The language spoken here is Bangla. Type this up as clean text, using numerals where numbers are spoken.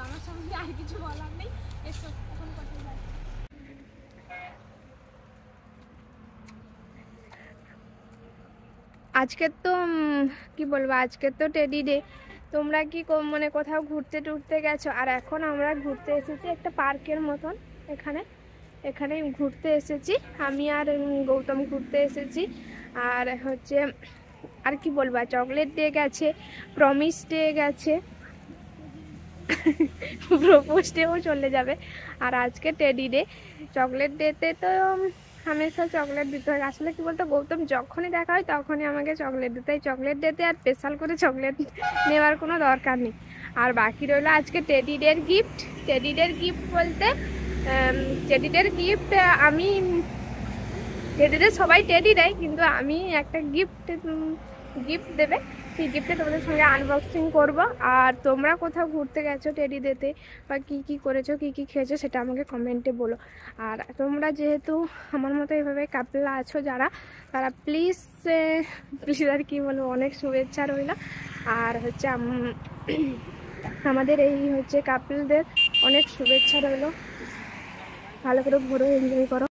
আমার সামনে আর কিছু বলার নেই। এসো এখন কোথায় যাই। আজকে তো কি বলবো, আজকে তো টেডি ডে। তোমরা কি মানে কোথাও ঘুরতে টুরতে গেছো? আর এখন আমরা ঘুরতে এসেছি একটা পার্কের মতন। এখানে এখানে ঘুরতে এসেছি, আমি আর গৌতম ঘুরতে এসেছি। আর হচ্ছে আর কি বলবো, চকলেট ডে গেছে, প্রমিস ডে গেছে, প্রপোজ ডেও চলে যাবে, আর আজকে টেডি ডে। চকলেট ডেতে তো হামেশা চকলেট দিতে হয়। আসলে কি বলতো, গৌতম যখনই দেখা হয় তখনই আমাকে চকলেট দিতে হয়। চকলেট ডেতে আর স্পেশাল করে চকলেট নেওয়ার কোনো দরকার নেই। আর বাকি রইলো আজকে টেডি ডের গিফট। টেডি ডের গিফট বলতে টেডি ডের গিফট আমি, টেডিদের সবাই টেডি দেয়, কিন্তু আমি একটা গিফট দেবে, সেই গিফটে তোমাদের সঙ্গে আনবক্সিং করব। আর তোমরা কোথাও ঘুরতে গেছো টেডি দিতে, বা কি কি করেছো, কি কি খেয়েছো, সেটা আমাকে কমেন্টে বলো। আর তোমরা যেহেতু আমার মতো এইভাবে কাপল আছো যারা, তারা প্লিজ প্লিজ আর কি বলবো, অনেক শুভেচ্ছা রইল। আর হচ্ছে আমাদের এই হচ্ছে কাপলদের অনেক শুভেচ্ছা রইল। ভালো করে ঘুরো, এনজয় করো।